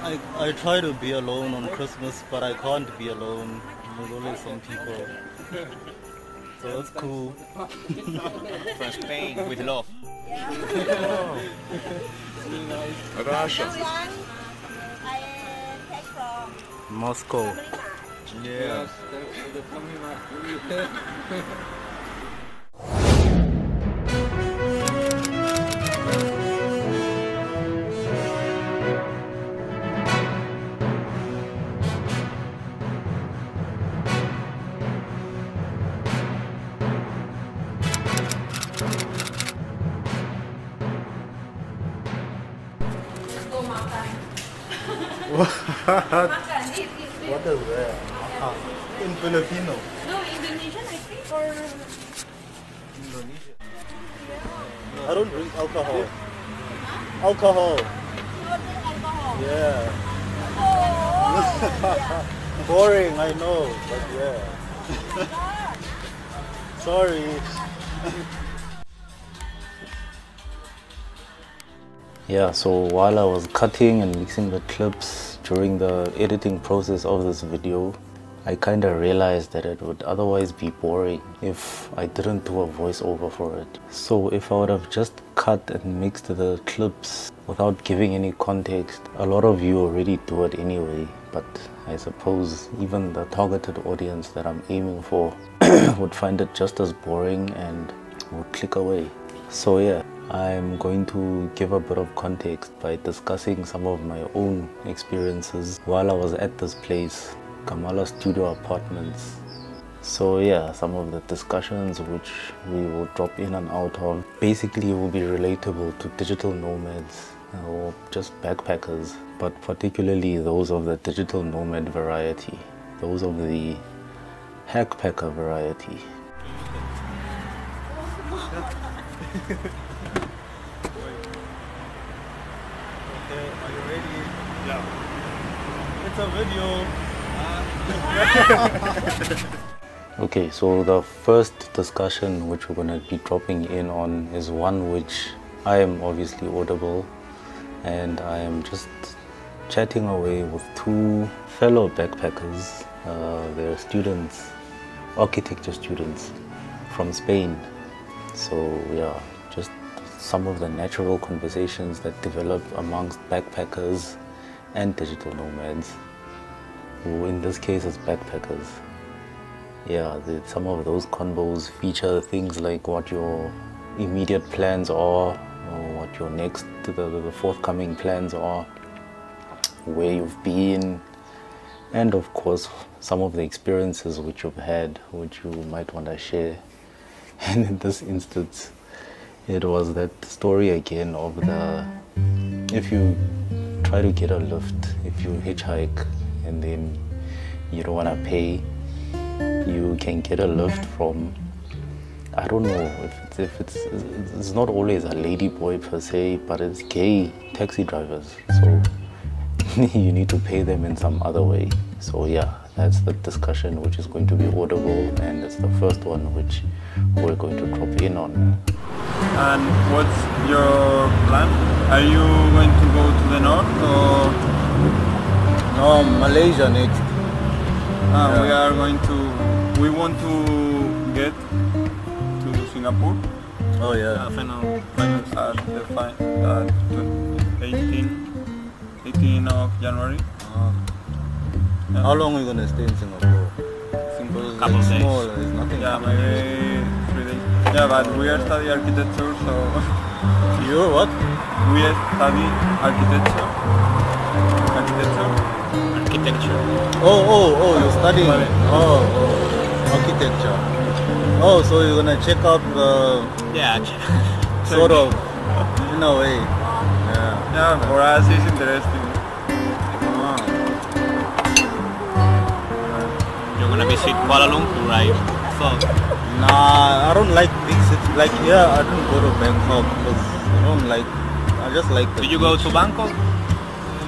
I try to be alone on Christmas, but I can't be alone. There's only some people. So it's cool. From Spain with love. Russia. I take from Moscow. Yeah. What is that? In Filipino. no Indonesian I think or Indonesia. I don't drink alcohol. Alcohol. you don't drink alcohol. Yeah. Oh, Boring, I know, but yeah. Sorry. Yeah, so while I was cutting and mixing the clips during the editing process of this video, I kind of realized that it would otherwise be boring if I didn't do a voiceover for it. So if I would have just cut and mixed the clips without giving any context, a lot of you already do it anyway, but I suppose even the targeted audience that I'm aiming for would find it just as boring and would click away. So yeah, I'm going to give a bit of context by discussing some of my own experiences while I was at this place, Kamala Studio Apartments. So yeah, some of the discussions which we will drop in and out of basically will be relatable to digital nomads or just backpackers, but particularly those of the digital nomad variety, those of the hackpacker variety. Okay, are you ready? Yeah. It's a video. Okay, so the first discussion which we're going to be dropping in on is one which I am obviously audible, and I am just chatting away with two fellow backpackers. They're students, architecture students from Spain. So yeah, just some of the natural conversations that develop amongst backpackers and digital nomads, who in this case is backpackers. Yeah, some of those convos feature things like what your immediate plans are, or what your next, the forthcoming plans are, where you've been, and of course some of the experiences which you've had, which you might want to share. And in this instance, it was that story again of the, if you try to get a lift, if you hitchhike and then you don't want to pay, you can get a lift from, I don't know if it's not always a lady boy per se, but it's gay taxi drivers. So you need to pay them in some other way. So yeah, that's the discussion which is going to be audible, and it's the first one which we're going to drop in on. And what's your plan? Are you going to go to the north or? No, Malaysia next. We want to get to Singapore. Oh yeah. Final. At the 18 of January. Yeah. How long are you gonna stay in Singapore? Because Couple it's days. small, there's nothing. Yeah, maybe 3 days. Yeah, but we are studying architecture, so You're what? we study architecture. Architecture. Oh, you're studying. Architecture. Oh, so you're gonna check out Yeah, sort of, in a way. Yeah. Yeah, for us it's interesting. Ah. you're gonna visit Kuala Lumpur, right? So, Nah, I don't like big cities. Like here, I don't go to Bangkok because I don't like. I just like the. did you go to Bangkok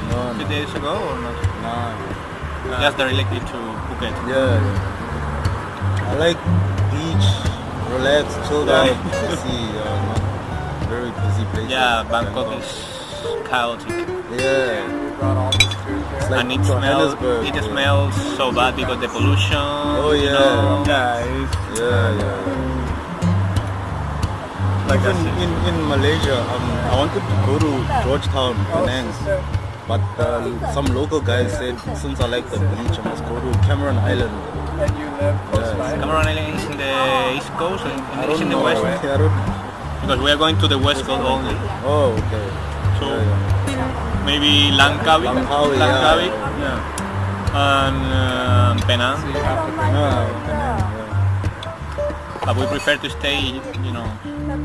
No, 2 days ago or not? nah. Just directly to Phuket. Yeah. I like beach, relax, chill out, see, not very busy places. Yeah, Bangkok is chaotic. Yeah. like and Johannesburg. it smells so bad because the pollution. Oh you yeah. know. Yeah, it's Yeah. like Even a in Malaysia, I wanted to go to Georgetown, Penang, but some local guys said since I like the beach, I must go to Cameron Island. and you left those Yeah, vibes. Cameron Island is in the east coast or I is don't in the know. west? I don't. Because we are going to the west coast only. Oh, okay. So Yeah. maybe Langkawi, Langkawi, Langkawi, Yeah. and Penang. Yeah, Penang, But we prefer to stay, you know,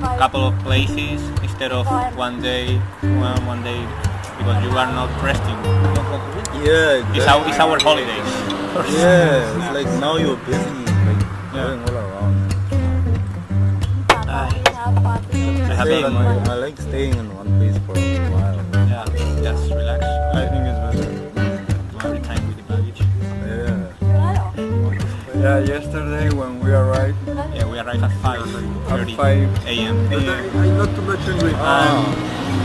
a couple of places instead of one day, because you are not resting. yeah. It's our holidays. Yeah, it's like now you're busy, like going all around. I have Same, been, I like staying in one place for a while. yeah, just relax I think it's better. every time with the baggage. Yeah. Yeah, yesterday when we arrived Yeah, we arrived at 5:30 5 a.m. a.m. Not too much English.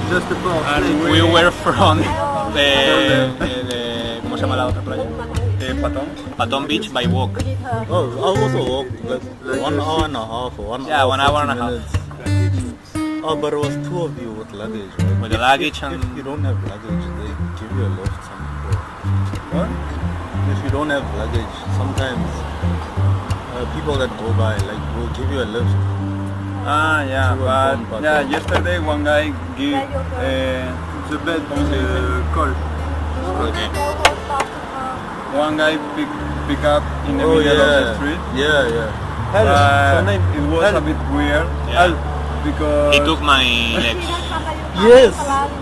Just the box. and We were from the ¿cómo se llama la otra playa? Patong. Patong Beach by walk. Oh, I also walked like 1 hour and a half or 1 Yeah, hour, 1 hour and a 40 half. minutes. Oh, but it was 2 of you with luggage, right? With the luggage if and- you don't have luggage, they give you a lift. Some people. What? If you don't have luggage, sometimes people that go by like will give you a lift. Ah, yeah, True but and from yeah, Patong. yesterday one guy give The bed call. Okay. one guy pick up in the Oh middle of the yeah, street. yeah. But it was a bit weird Yeah. because He took my legs. Yes,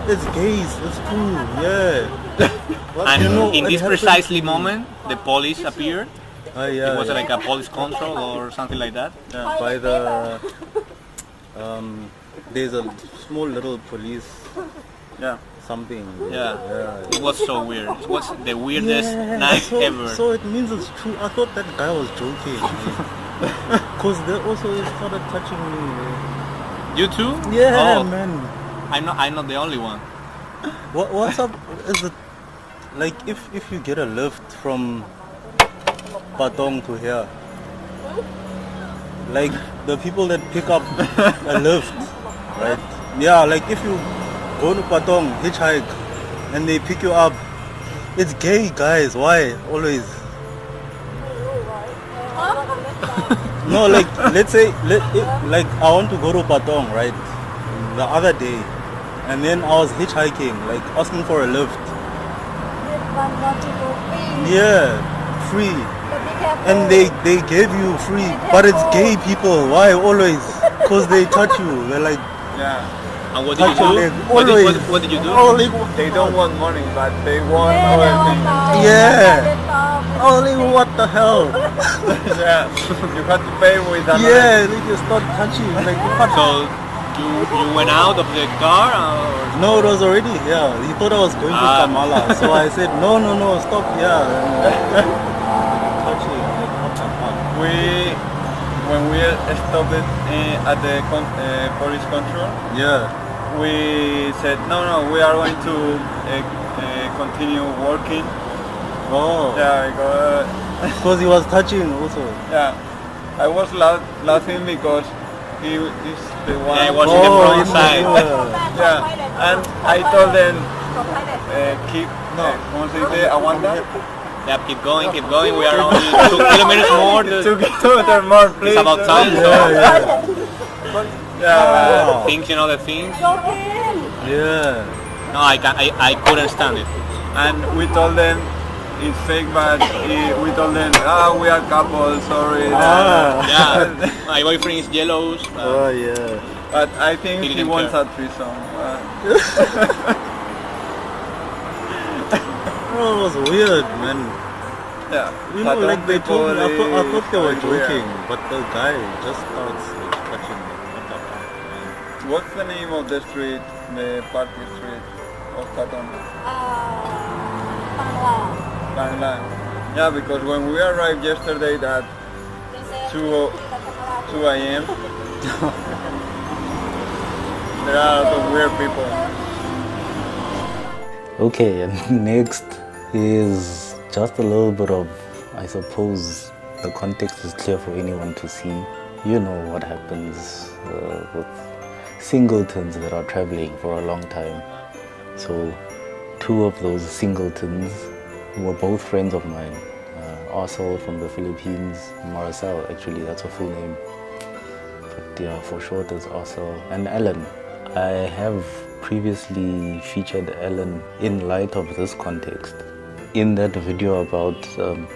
it's gays. It's cool. Yeah. What? And You know, in it this happened precisely to me. moment, the police appeared. Yeah, It was yeah. like a police control or something like that. By the there's a small little police yeah. something. Yeah. Yeah. It was so weird. It was the weirdest night so, ever. So it means it's true. I thought that guy was joking. Cause they also started touching me. You too? Yeah, Oh, man. I'm not the only one. What's up? Is it like if you get a lift from Patong to here, like the people that pick up a lift, right? Yeah, like if you go to Patong, hitchhike, and they pick you up, it's gay, guys. Why? Always. No, like let's say, like I want to go to Patong, right? The other day, and then I was hitchhiking, like asking for a lift. Yeah, free. And they gave you free, but it's gay people. Why always? Cause they touch you. They're like Yeah. And what did you touch your do? leg. What Always. what did you do? Only, They don't want money, but they want other things. yeah. Only what the hell? Yeah. You have to pay with another. Yeah, they just start touching. Like what? So you went out of the car or No, it was already here. He thought I was going to Ah. Kamala, so I said no, stop here. Touching. Like what the fuck? When we stopped at the police control, Yeah. we said no, we are going to continue working. Oh. Yeah, because Because he was touching also. yeah, I was laughing because he is the one. Yeah, he was in the front side. Yeah, and I told them keep ¿cómo se dice? Aguanta. yeah, keep going. We are only 2 kilometers more. 2 kilometers more, please. It's about time. So Yeah. things, you know the things. Yeah. No, I couldn't stand it. And we told them it's fake, but we told them, we are couple, sorry. Ah. Yeah, my boyfriend is yellows. Oh yeah. But I think He he didn't wants care. a threesome. Oh, it was weird, man. Yeah. You know, Patong like they told me, I people, thought they were like weird. joking, but the guy just starts like touching me. What the fuck, man? What's the name of the street, the party street of Patong? Bangla. Yeah, because when we arrived yesterday at 2 a.m., there are a lot of weird people. Okay, and next is just a little bit of, I suppose, the context is clear for anyone to see. You know what happens with singletons that are traveling for a long time. So two of those singletons were both friends of mine. Arcel from the Philippines, Marcel, actually that's her full name. But yeah, for short is Arcel, and Ellen. I have previously featured Ellen in light of this context. In that video about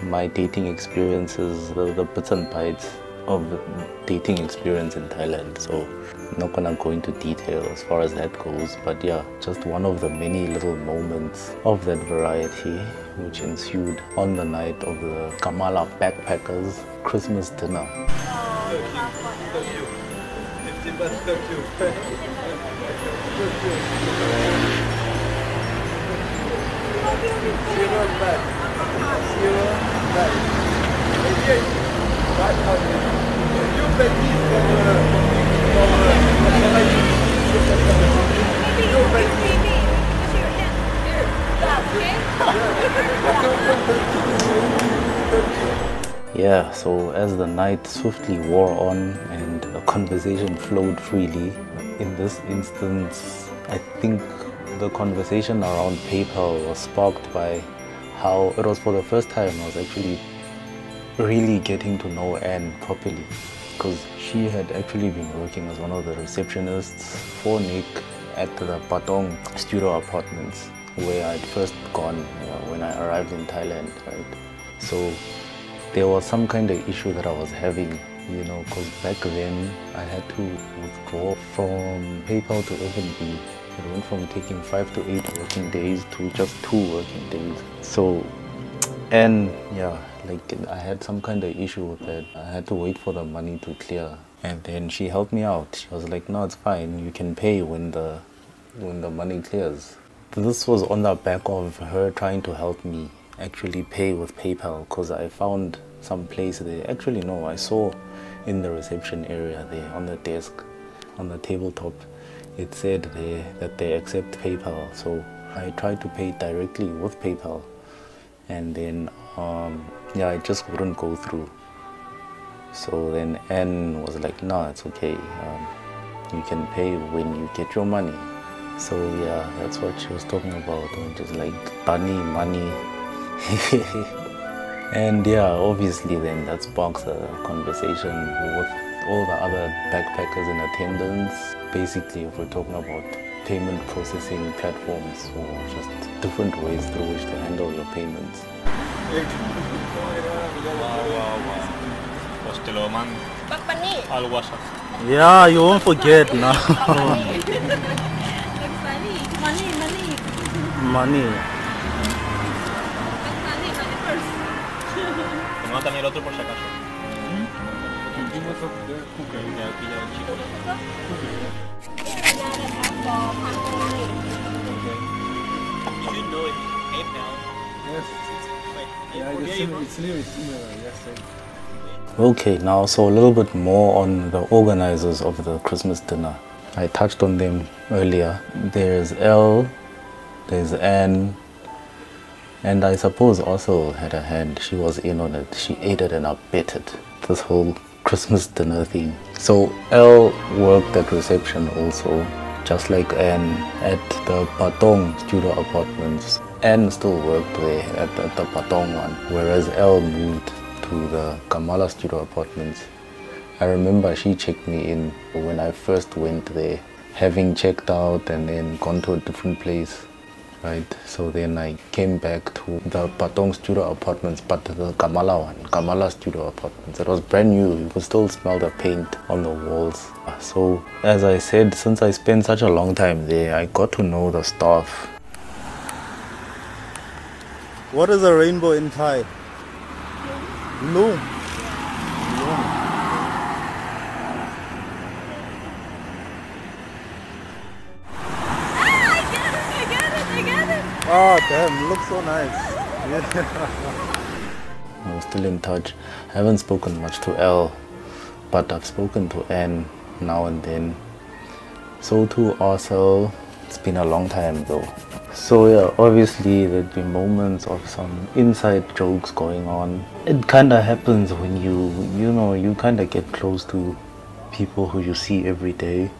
my dating experiences, the bits and bytes of the dating experience in Thailand. So I'm not gonna go into detail as far as that goes, but yeah, just one of the many little moments of that variety which ensued on the night of the Kamala backpackers Christmas dinner. Yeah, so as the night swiftly wore on and a conversation flowed freely, in this instance, I think the conversation around PayPal was sparked by how it was for the first time I was actually really getting to know Anne properly, because she had actually been working as one of the receptionists for Nick at the Patong studio apartments where I'd first gone when I arrived in Thailand, right? So there was some kind of issue that I was having, you know, because back then I had to withdraw from PayPal to F&B. It went from taking 5 to 8 working days to just 2 working days. So, and yeah, like I had some kind of issue with that. I had to wait for the money to clear. And then she helped me out. She was like, no, it's fine. You can pay when the money clears. This was on the back of her trying to help me actually pay with PayPal, because I found some place there. Actually, no, I saw in the reception area there on the desk, on the tabletop, it said there that they accept PayPal. So I tried to pay directly with PayPal, and then yeah, it just wouldn't go through. So then Anne was like, no, it's okay, you can pay when you get your money. So yeah, that's what she was talking about, just like money. And yeah, obviously then that sparks a conversation with all the other backpackers in attendance. Basically, if we're talking about payment processing platforms or just different ways through which to handle your payments. Yeah, you won't forget now. Money. También el otro por si acaso. You know it PayPal. Yes. It's new. Yes. Okay, now so a little bit more on the organizers of the Christmas dinner. I touched on them earlier. There's Elle, there's Anne, and I suppose also had a hand. She was in on it. She aided and abetted this whole Christmas dinner thing. So Elle worked at reception also, just like Anne at the Patong studio apartments. Anne still worked there at the Patong one, whereas Elle moved to the Kamala studio apartments. I remember she checked me in when I first went there, having checked out and then gone to a different place. Right, so then I came back to the Patong studio apartments, but the Kamala one, Kamala studio apartments. It was brand new. You could still smell the paint on the walls. So as I said, since I spent such a long time there, I got to know the staff. What is a rainbow in Thai? Bloom. Oh damn, looks so nice. Yeah. I'm still in touch. I haven't spoken much to Elle, but I've spoken to Anne now and then. So to Arcel, it's been a long time though. So yeah, obviously there'd be moments of some inside jokes going on. It kind of happens when you kind of get close to people who you see every day.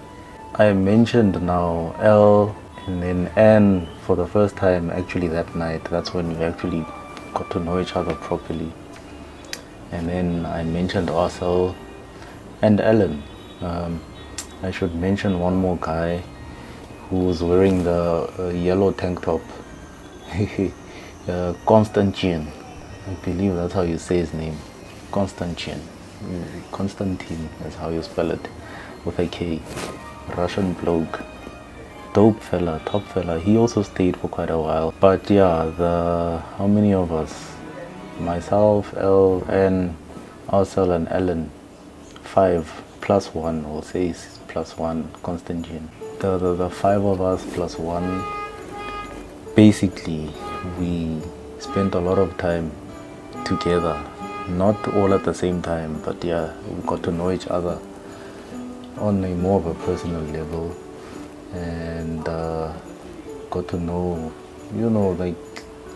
I mentioned now L and then N for the first time actually that night. That's when we actually got to know each other properly. And then I mentioned Arcel and Ellen. I should mention one more guy who was wearing the yellow tank top. Constantine. I believe that's how you say his name. Constantine. Constantine is how you spell it, with a K. Russian bloke. Dope fella, top fella. He also stayed for quite a while. But yeah, how many of us? Myself, L, N, Arcel and Ellen. 5 plus 1, we'll say plus 1, Constantine. The 5 of us plus 1, basically we spent a lot of time together. Not all at the same time, but yeah, we got to know each other on a more of a personal level, and got to know, like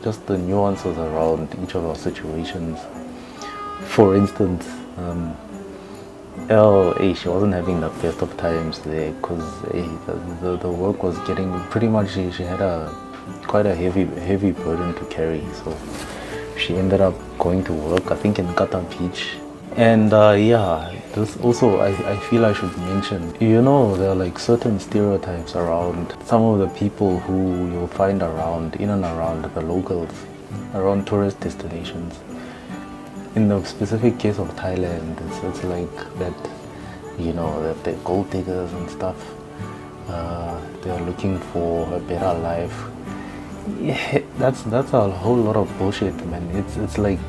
just the nuances around each of our situations. For instance, she wasn't having the best of times there because the work was getting pretty much, she had quite a heavy burden to carry, so she ended up going to work, I think in Qatar Beach. And this also I feel I should mention, there are like certain stereotypes around some of the people who you'll find in and around the locals, around tourist destinations. In the specific case of Thailand, it's like that, that they're gold diggers and stuff. They're looking for a better life. Yeah, that's a whole lot of bullshit, man. It's like,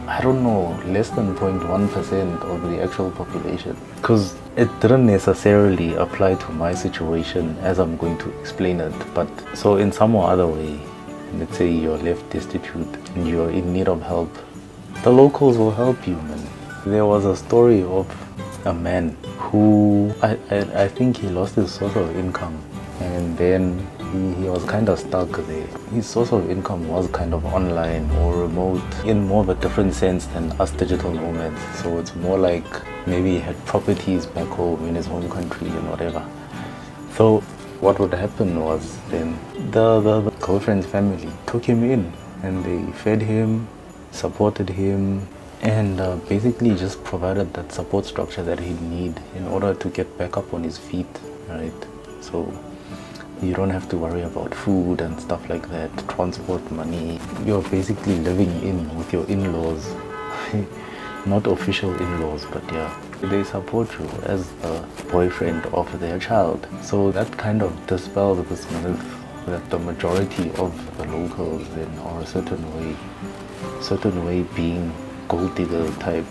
I don't know, less than 0.1% of the actual population. Because it didn't necessarily apply to my situation as I'm going to explain it. But so in some or other way, let's say you're left destitute and you're in need of help, the locals will help you, man. There was a story of a man who, I think he lost his source of income, and then he was kind of stuck there. His source of income was kind of online or remote, in more of a different sense than us digital nomads. So it's more like maybe he had properties back home in his home country and whatever. So what would happen was then the girlfriend's family took him in and they fed him, supported him, and basically just provided that support structure that he'd need in order to get back up on his feet, right? So you don't have to worry about food and stuff like that, transport money. You're basically living in with your in-laws. Not official in-laws, but yeah, they support you as the boyfriend of their child. So that kind of dispels this myth that the majority of the locals then are a certain way being gold digger type,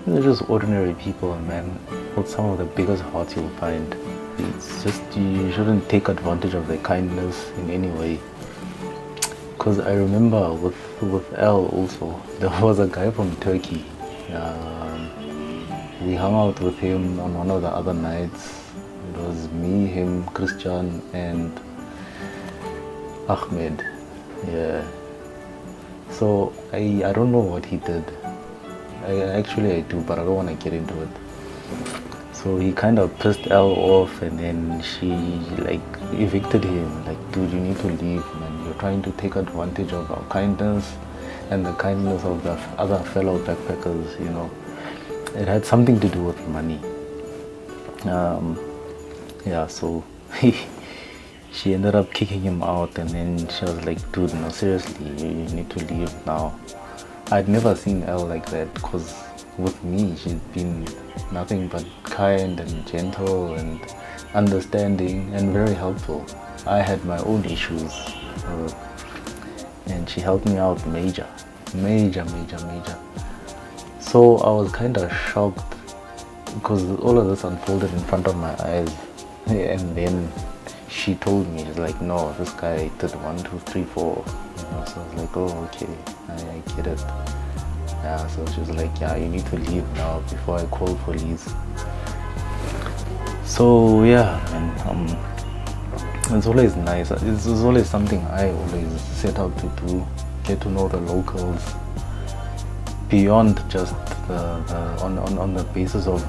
they're just ordinary people, man, with some of the biggest hearts you'll find. It's just, you shouldn't take advantage of their kindness in any way. Because I remember with L also, there was a guy from Turkey. We hung out with him on one of the other nights. It was me, him, Christian, and Ahmed. Yeah. So I don't know what he did. I do, but I don't want to get into it. So he kind of pissed Elle off, and then she like evicted him. Like, dude, you need to leave, man. You're trying to take advantage of our kindness and the kindness of the other fellow backpackers. It had something to do with money. So she ended up kicking him out, and then she was like, dude, no, seriously, you need to leave now. I'd never seen Elle like that, because with me, she'd been nothing but kind and gentle and understanding and very helpful. I had my own issues, and she helped me out major. So I was kind of shocked because all of this unfolded in front of my eyes, and then she told me, she's like, no, this guy did 1, 2, 3, 4. So I was like, oh, okay, I get it. Yeah, so she was like, yeah, you need to leave now before I call police. So yeah, and It's always nice. It's always something I always set out to do. Get to know the locals beyond just on the basis of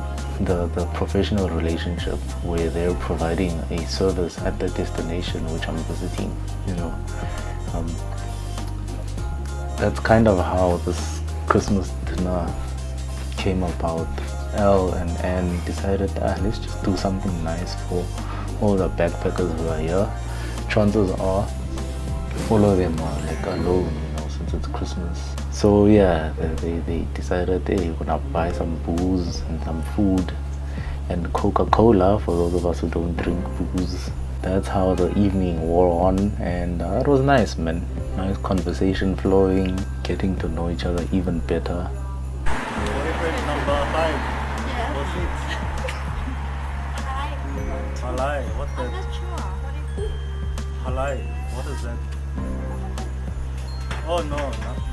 the professional relationship where they're providing a service at the destination which I'm visiting. That's kind of how this Christmas dinner came about. Elle and Anne decided, let's just do something nice for all the backpackers who are here. Chances are, follow them like alone, since it's Christmas. So yeah, they decided, hey, we're gonna buy some booze and some food and Coca-Cola for those of us who don't drink booze. That's how the evening wore on, and it was nice, man. Nice conversation flowing, getting to know each other even better. Boyfriend number 5. Yeah. What's it? Halai. What's I'm that? not sure. What is Halai. What is that? Oh no, nothing.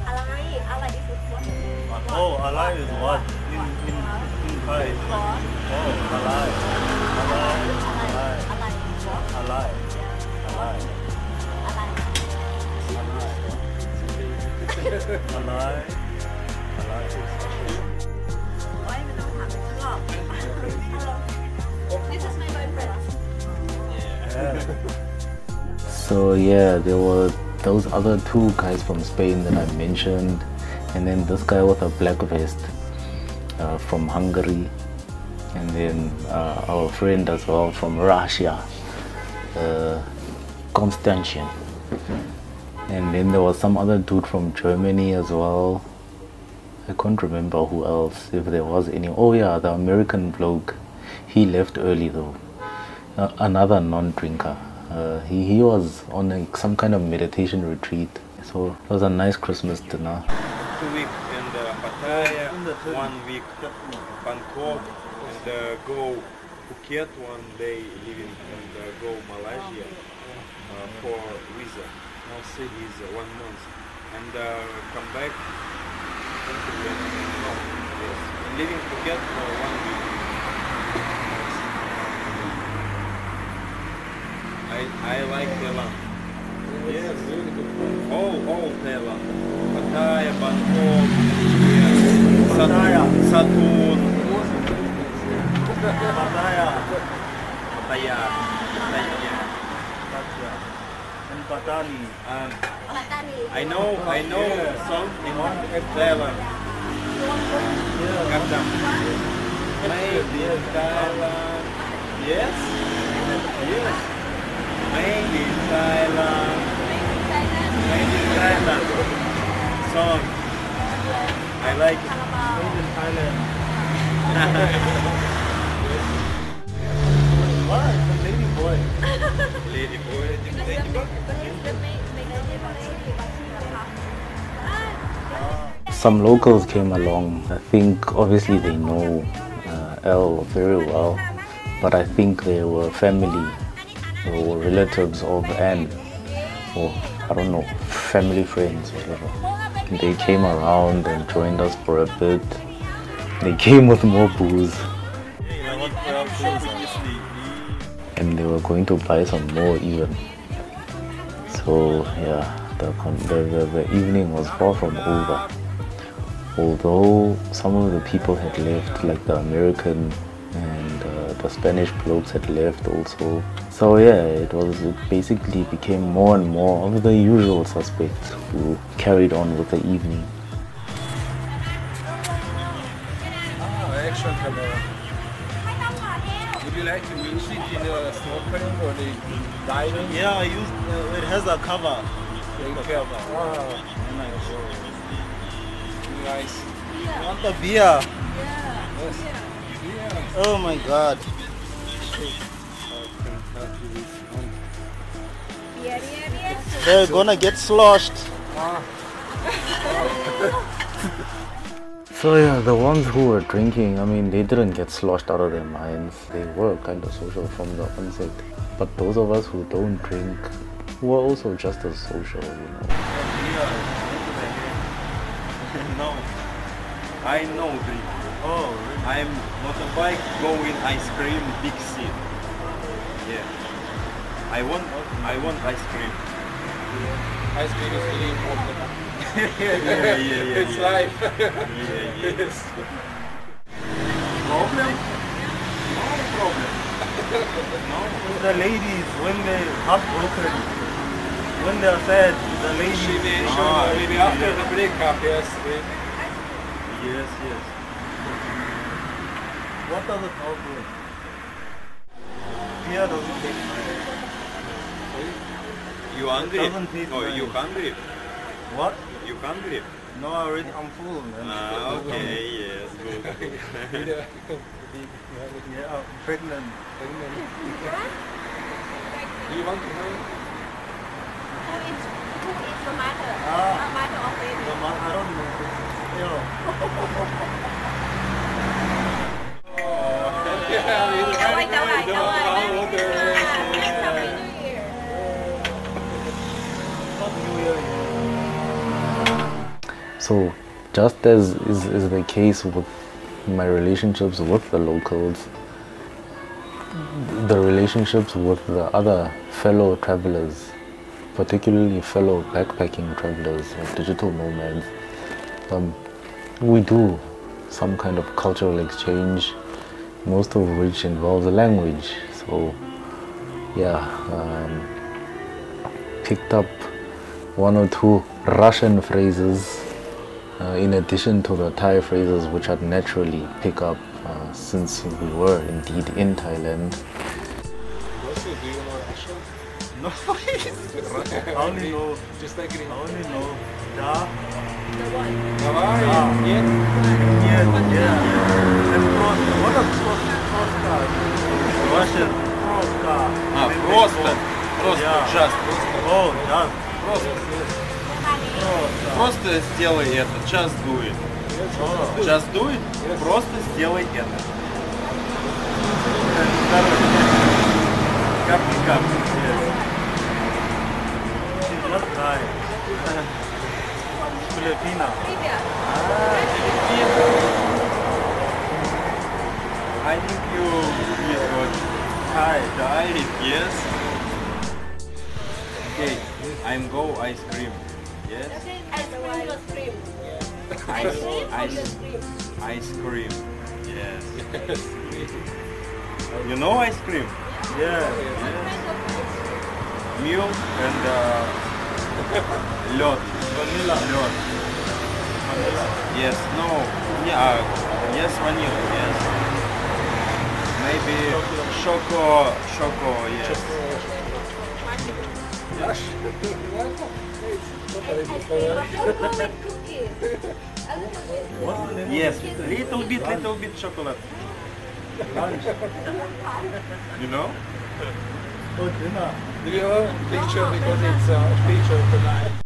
Alai is what? Oh, halai is what? In Thai. Oh, halai. Halai. Halai. Halai. Halai. Halai. Why we don't have a club? This is my boyfriend. Yeah. So yeah, there were those other 2 guys from Spain that I mentioned, and then this guy with a black vest from Hungary, and then our friend as well from Russia, Konstantin. And then there was some other dude from Germany as well. I can't remember who else, if there was any. Oh yeah, the American bloke. He left early though. Another non-drinker. He was on some kind of meditation retreat. So it was a nice Christmas dinner. 2 weeks in Pattaya, 1 week Bangkok, and go Phuket 1 day living, and go Malaysia for visa. Is 1 month, and come back. Yes, living Phuket for 1 week. I like Thailand. Yes, really good. All Thailand. Pattaya, Bangkok, Satun, Pattaya. Pattaya, And Patani. I know some in Thailand. Kadam. Maybe in Thailand. Yes. Maybe in Thailand. Song. I like it. Made in Thailand. What? The lady boy. Lady boy. Some locals came along. I think obviously they know Elle very well, but I think they were family or relatives of Anne, or I don't know, family friends, whatever. They came around and joined us for a bit. They came with more booze, and they were going to buy some more even. So yeah, the evening was far from over. Although some of the people had left, like the American and the Spanish blokes had left also. So yeah, it basically became more and more of the usual suspects who carried on with the evening. Action camera. Would you like to use it in the snorkeling or the diving? Yeah, I use. It has a cover. Cover. Wow. Nice. You want the beer? Yes. Yeah. Oh my God. They're gonna get sloshed. So yeah, the ones who were drinking, I mean, they didn't get sloshed out of their minds. They were kind of social from the onset. But those of us who don't drink were also just as social, No, I know drink. Oh, really? I'm motorbike going ice cream big seat. Yeah. I want ice cream. Ice cream is really important. Yeah. It's life. Yeah. Yes. Problem? No problem. The ladies, when they heartbroken, when they are sad, the ladies. Maybe after the breakup, yes. Yes. What does it help with? Fear doesn't take money. You hungry? Doesn't taste Oh, nice. you hungry? What? You hungry? No, I'm full, man. Okay, yes, good. Yeah, I'm pregnant. Do you want to know? Who is the mother? Mother of baby. I don't know. Đâu ơi. Happy New Year. So, just as is the case with my relationships with the locals, the relationships with the other fellow travelers, particularly fellow backpacking travelers or digital nomads, we do some kind of cultural exchange, most of which involves language. So, yeah, picked up one or two Russian phrases in addition to the Thai phrases which I'd naturally pick up since we were indeed in Thailand. Also, do you know Russian? No, I only know. Just like in I only know. Da. Давай, нет. Yeah. And what are Proska? Russian. Proska. Просто Yeah. just. Oh, just. Просто сделай это. Just do it. Just do it. Просто сделай это. Кап. Yes. She's not Thai. Filipina. I think you got Thai, yes. Okay, I'm go ice cream. Yes. Ice cream. Yes. You know ice cream? Yeah. Milk and lед. Vanilla. Lед. Yes. No. Yeah. Yes. Vanilla. Yes. Maybe choco. Yes. Yes. Little bit chocolate. You know? Oh, dinner. Do you have a picture because it's a picture of the night?